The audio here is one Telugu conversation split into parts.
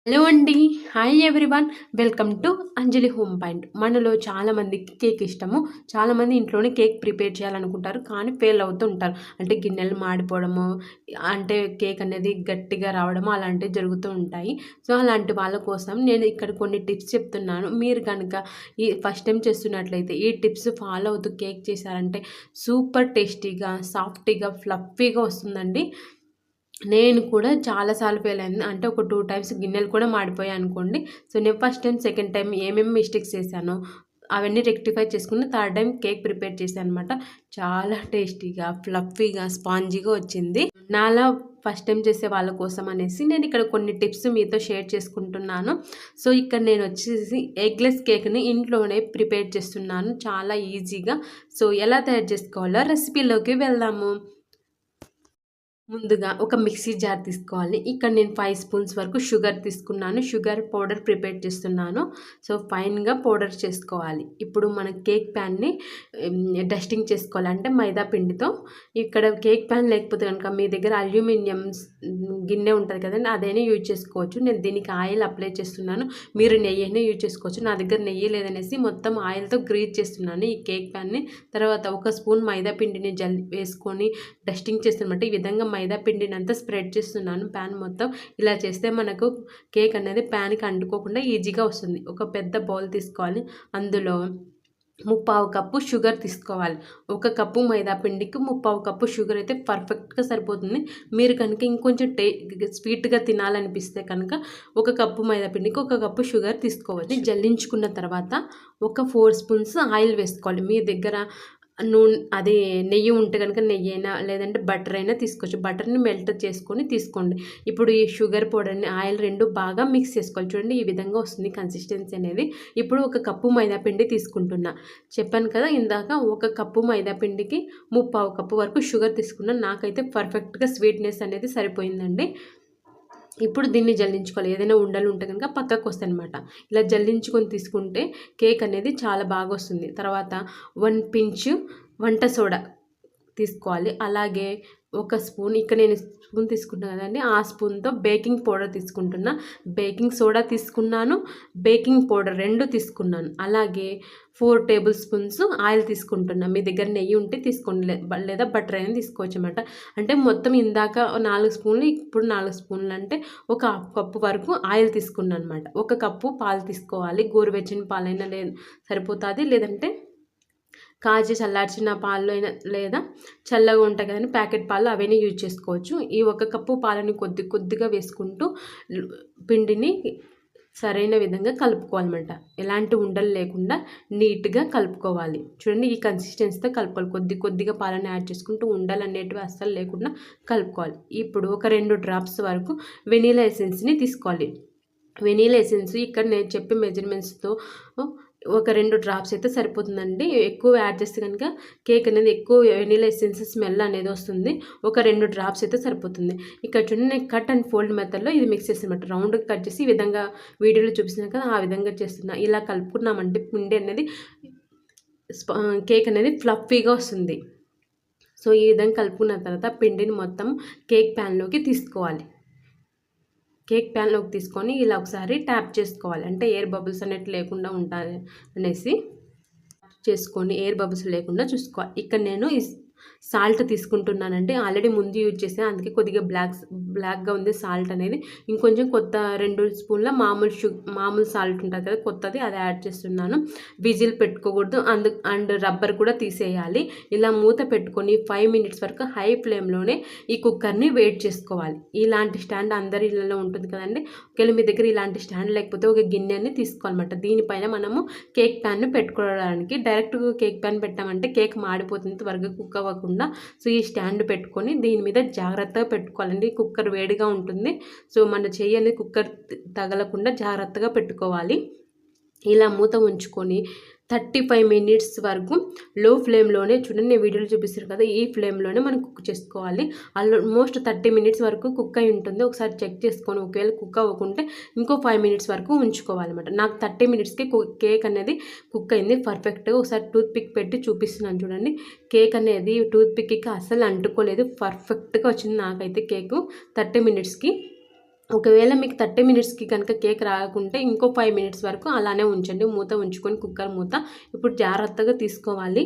హలో అండి. Hi everyone. Welcome to Anjali home point. మనలో చాలామందికి కేక్ ఇష్టము. చాలామంది ఇంట్లోనే కేక్ ప్రిపేర్ చేయాలనుకుంటారు, కానీ ఫెయిల్ అవుతూ ఉంటారు. అంటే గిన్నెలు మాడిపోవడము, అంటే కేక్ అనేది గట్టిగా రావడము అలాంటివి జరుగుతూ ఉంటాయి. సో, అలాంటి వాళ్ళ కోసం నేను ఇక్కడ కొన్ని టిప్స్ చెప్తున్నాను. మీరు కనుక ఈ ఫస్ట్ టైం చేస్తున్నట్లయితే ఈ టిప్స్ ఫాలో అవుతూ కేక్ చేశారంటే సూపర్ టేస్టీగా, సాఫ్టీగా, ఫ్లఫీగా వస్తుందండి. నేను కూడా చాలా సార్లు ఫెయిల్ అయింది. అంటే ఒక 2 టైమ్స్ గిన్నెలు కూడా మాడిపోయాయనుకోండి. సో, నేను ఫస్ట్ టైమ్, సెకండ్ టైమ్ ఏమేమి మిస్టేక్స్ చేశానో అవన్నీ రెక్టిఫై చేసుకుని థర్డ్ టైమ్ కేక్ ప్రిపేర్ చేశాననమాట. చాలా టేస్టీగా, ఫ్లఫీగా, స్పాంజీగా వచ్చింది. నాలా ఫస్ట్ టైం చేసే వాళ్ళ కోసం అనేసి నేను ఇక్కడ కొన్ని టిప్స్ మీతో షేర్ చేసుకుంటున్నాను. సో, ఇక్కడ నేను వచ్చేసి ఎగ్లెస్ కేక్‌ని ఇంట్లోనే ప్రిపేర్ చేస్తున్నాను చాలా ఈజీగా. సో, ఎలా తయారు చేసుకోవాలో రెసిపీలోకి వెళ్దాము. ముందుగా ఒక మిక్సీ జార్ తీసుకోవాలి. ఇక్కడ నేను 5 స్పూన్స్ వరకు షుగర్ తీసుకున్నాను. షుగర్ పౌడర్ ప్రిపేర్ చేస్తున్నాను. సో, ఫైన్‌గా పౌడర్ చేసుకోవాలి. ఇప్పుడు మన కేక్ ప్యాన్‌ని డస్టింగ్ చేసుకోవాలి. అంటే మైదా పిండితో. ఇక్కడ కేక్ ప్యాన్ లేకపోతే కనుక మీ దగ్గర అల్యూమినియం గిన్నె ఉంటుంది కదండీ! అదైనా యూజ్ చేసుకోవచ్చు. నేను దీనికి ఆయిల్ అప్లై చేస్తున్నాను. మీరు నెయ్యి అయినా యూజ్ చేసుకోవచ్చు. నా దగ్గర నెయ్యి లేదనేసి మొత్తం ఆయిల్‌తో గ్రీజ్ చేస్తున్నాను ఈ కేక్ ప్యాన్‌ని. తర్వాత ఒక స్పూన్ మైదా పిండిని వేసుకొని డస్టింగ్ చేస్తున్నమాట. ఈ విధంగా మైదా పిండినంతా స్ప్రెడ్ చేస్తున్నాను ప్యాన్ మొత్తం. ఇలా చేస్తే మనకు కేక్ అనేది ప్యాన్కి అంటుకోకుండా ఈజీగా వస్తుంది. ఒక పెద్ద బౌల్ తీసుకోవాలి. అందులో 3/4 కప్పు షుగర్ తీసుకోవాలి. 1 కప్పు మైదా పిండికి 3/4 కప్పు షుగర్ అయితే పర్ఫెక్ట్‌గా సరిపోతుంది. మీరు కనుక ఇంకొంచెం స్వీట్‌గా తినాలనిపిస్తే కనుక 1 కప్పు మైదా పిండికి 1 కప్పు షుగర్ తీసుకోవచ్చు. జల్లించుకున్న తర్వాత ఒక 4 స్పూన్స్ ఆయిల్ వేసుకోవాలి. మీ దగ్గర అది నెయ్యి ఉంటే కనుక నెయ్యి అయినా లేదంటే బటర్ అయినా తీసుకోవచ్చు. బటర్‌ని మెల్ట్ చేసుకొని తీసుకోండి. ఇప్పుడు ఈ షుగర్ పౌడర్‌ని, ఆయిల్ 2 బాగా మిక్స్ చేసుకోవాలి. చూడండి ఈ విధంగా వస్తుంది కన్సిస్టెన్సీ అనేది. ఇప్పుడు 1 కప్పు మైదా పిండి తీసుకుంటున్నా. చెప్పాను కదా ఇందాక 1 కప్పు మైదా పిండికి 3/4 కప్పు వరకు షుగర్ తీసుకున్నాను. నాకైతే పర్ఫెక్ట్‌గా స్వీట్‌నెస్ అనేది సరిపోయిందండి. ఇప్పుడు దీన్ని జల్లించుకోవాలి. ఏదైనా ఉండలు ఉంటే కనుక పక్కకొస్తాయనమాట. ఇలా జల్లించుకొని తీసుకుంటే కేక్ అనేది చాలా బాగా వస్తుంది. తర్వాత 1 పించ్ వంట సోడా తీసుకోవాలి. అలాగే ఒక స్పూన్, ఇక్కడ నేను స్పూన్ తీసుకుంటున్నా కదండీ! ఆ స్పూన్‌తో బేకింగ్ పౌడర్ తీసుకుంటున్నా. బేకింగ్ సోడా తీసుకున్నాను, బేకింగ్ పౌడర్ 2 తీసుకున్నాను. అలాగే 4 టేబుల్ స్పూన్స్ ఆయిల్ తీసుకుంటున్నా. మీ దగ్గర నెయ్యి ఉంటే తీసుకోండి. లేదా బటర్ అయినా తీసుకోవచ్చనమాట. అంటే మొత్తం ఇందాక 4 స్పూన్లు, ఇప్పుడు 4 స్పూన్లు అంటే ఒక హాఫ్ కప్పు వరకు ఆయిల్ తీసుకున్నాననమాట. 1 కప్పు పాలు తీసుకోవాలి. గోరువెచ్చని పాలైనా సరిపోతాది. లేదంటే కాచి చల్లార్చిన పాలు అయినా, లేదా చల్లగా ఉంటాయి కదండీ ప్యాకెట్ పాలు, అవైనా యూజ్ చేసుకోవచ్చు. ఈ 1 కప్పు పాలని కొద్ది కొద్దిగా వేసుకుంటూ పిండిని సరైన విధంగా కలుపుకోవాలన్నమాట. ఎలాంటి ఉండలు లేకుండా నీట్‌గా కలుపుకోవాలి. చూడండి ఈ కన్సిస్టెన్సీతో కలుపుకోవాలి. కొద్ది కొద్దిగా పాలని యాడ్ చేసుకుంటూ ఉండలు అనేటివి అస్సలు లేకుండా కలుపుకోవాలి. ఇప్పుడు ఒక 2 డ్రాప్స్ వరకు వెనిలా ఎసెన్స్‌ని తీసుకోవాలి. వెనిలా ఎసెన్స్ ఇక్కడ నేను చెప్పే మెజర్‌మెంట్స్‌తో ఒక 2 డ్రాప్స్ అయితే సరిపోతుందండి. ఎక్కువ యాడ్ చేస్తే కనుక కేక్ అనేది ఎక్కువ వెనిలా ఎసెన్స్ స్మెల్ అనేది వస్తుంది. ఒక 2 డ్రాప్స్ అయితే సరిపోతుంది. ఇక్కడ చూడండి నేను కట్ అండ్ ఫోల్డ్ మెథడ్‌లో ఇది మిక్స్ చేస్తానమాట. రౌండ్‌గా కట్ చేసి ఈ విధంగా వీడియోలో చూపిస్తున్నాను కదా! ఆ విధంగా చేస్తున్నా. ఇలా కలుపుకున్నామంటే పిండి అనేది కేక్ అనేది ఫ్లఫీగా వస్తుంది. సో, ఈ విధంగా కలుపుకున్న తర్వాత పిండిని మొత్తం కేక్ ప్యాన్‌లోకి తీసుకోవాలి. కేక్ ప్యాన్‌లోకి తీసుకొని ఇలా ఒకసారి ట్యాప్ చేసుకోవాలి. అంటే ఎయిర్ బబుల్స్ అనేటివి లేకుండా ఉంటాయి అనేసి చేసుకొని ఎయిర్ బబుల్స్ లేకుండా చూసుకోవాలి. ఇక్కడ నేను సాల్ట్ తీసుకుంటున్నానండి. ఆల్రెడీ ముందు యూజ్ చేశాను. అందుకే కొద్దిగా బ్లాక్‌గా ఉంది సాల్ట్ అనేది. ఇంకొంచెం 2 స్పూన్ల మామూలు సాల్ట్ ఉంటుంది కదా కొత్తది, అది యాడ్ చేస్తున్నాను. విజిల్ పెట్టుకోకూడదు. అండ్ రబ్బర్ కూడా తీసేయాలి. ఇలా మూత పెట్టుకొని 5 మినిట్స్ వరకు హై ఫ్లేమ్‌లోనే ఈ కుక్కర్‌ని వేడి చేసుకోవాలి. ఇలాంటి స్టాండ్ అందరి ఇళ్లలో ఉంటుంది కదండీ! ఒకవేళ మీ దగ్గర ఇలాంటి స్టాండ్ లేకపోతే ఒక గిన్నెని తీసుకోవాలన్నమాట. దీనిపైన మనము కేక్ ప్యాన్‌ని పెట్టుకోవడానికి, డైరెక్ట్‌గా కేక్ ప్యాన్ పెట్టామంటే కేక్ మాడిపోతుంది, త్వరగా కుక్ అవ్వకుండా. సో, ఈ స్టాండ్ పెట్టుకొని దీని మీద జాగ్రత్తగా పెట్టుకోవాలండి. కుక్కర్ వేడిగా ఉంటుంది. సో, మన చెయ్యి అనేది కుక్కర్ తగలకుండా జాగ్రత్తగా పెట్టుకోవాలి. ఇలా మూత ఉంచుకొని 35 మినిట్స్ వరకు లో ఫ్లేమ్‌లోనే, చూడండి నేను వీడియోలో చూపిస్తాను కదా, ఈ ఫ్లేమ్‌లోనే మనం కుక్ చేసుకోవాలి. ఆల్మోస్ట్ 30 మినిట్స్ వరకు కుక్ అయి ఉంటుంది. ఒకసారి చెక్ చేసుకొని ఒకవేళ కుక్ అవ్వకుంటే ఇంకో 5 మినిట్స్ వరకు ఉంచుకోవాలన్నమాట. నాకు 30 మినిట్స్‌కి కేక్ అనేది కుక్ అయింది పర్ఫెక్ట్‌గా. ఒకసారి టూత్ పిక్ పెట్టి చూపిస్తున్నాను చూడండి. కేక్ అనేది టూత్ పిక్‌కి అస్సలు అంటుకోలేదు. పర్ఫెక్ట్‌గా వచ్చింది నాకైతే కేకు 30 మినిట్స్‌కి. ఒకవేళ మీకు 30 మినిట్స్కి కనుక కేక్ రాకుంటే ఇంకో 5 మినిట్స్ వరకు అలానే ఉంచండి, మూత ఉంచుకొని కుక్కర్ మూత. ఇప్పుడు జాగ్రత్తగా తీసుకోవాలి,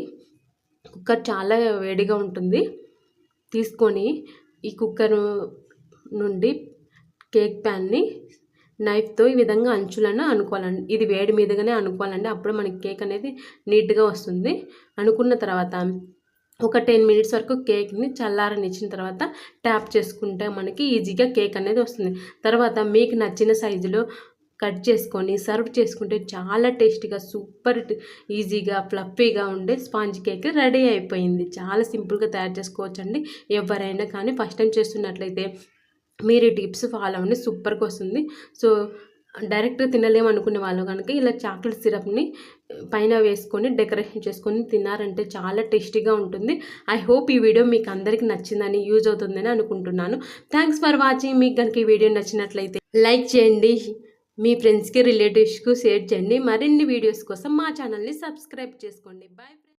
కుక్కర్ చాలా వేడిగా ఉంటుంది. తీసుకొని ఈ కుక్కర్ నుండి కేక్ ప్యాన్ని నైఫ్తో ఈ విధంగా అంచులను అనుకోవాలండి. ఇది వేడి మీదగానే అనుకోవాలండి, అప్పుడు మనకి కేక్ అనేది నీట్గా వస్తుంది. అనుకున్న తర్వాత ఒక 10 మినిట్స్ వరకు కేక్ని చల్లారనిచ్చిన తర్వాత ట్యాప్ చేసుకుంటే మనకి ఈజీగా కేక్ అనేది వస్తుంది. తర్వాత మీకు నచ్చిన సైజులో కట్ చేసుకొని సర్వ్ చేసుకుంటే చాలా టేస్టీగా సూపర్ ఈజీగా ఫ్లఫీగా ఉండే స్పాంజ్ కేక్ రెడీ అయిపోయింది. చాలా సింపుల్గా తయారు చేసుకోవచ్చండి. ఎవరైనా కానీ ఫస్ట్ టైం చేస్తున్నట్లయితే మీరు ఈ టిప్స్ ఫాలో అవ్వండి, సూపర్గా వస్తుంది. సో డైరెక్ట్గా తినలేము అనుకునే వాళ్ళు కనుక ఇలా చాక్లెట్ సిరప్ని పైన వేసుకొని డెకరేషన్ చేసుకొని తిన్నారంటే చాలా టేస్టీగా ఉంటుంది. ఐ హోప్ ఈ వీడియో మీకు అందరికీ నచ్చిందని, యూజ్ అవుతుందని అనుకుంటున్నాను. Thanks for watching. మీకు కనుక ఈ వీడియో నచ్చినట్లయితే లైక్ చేయండి, మీ ఫ్రెండ్స్కి రిలేటివ్స్కి షేర్ చేయండి. మరిన్ని వీడియోస్ కోసం మా ఛానల్ని సబ్స్క్రైబ్ చేసుకోండి. బాయ్.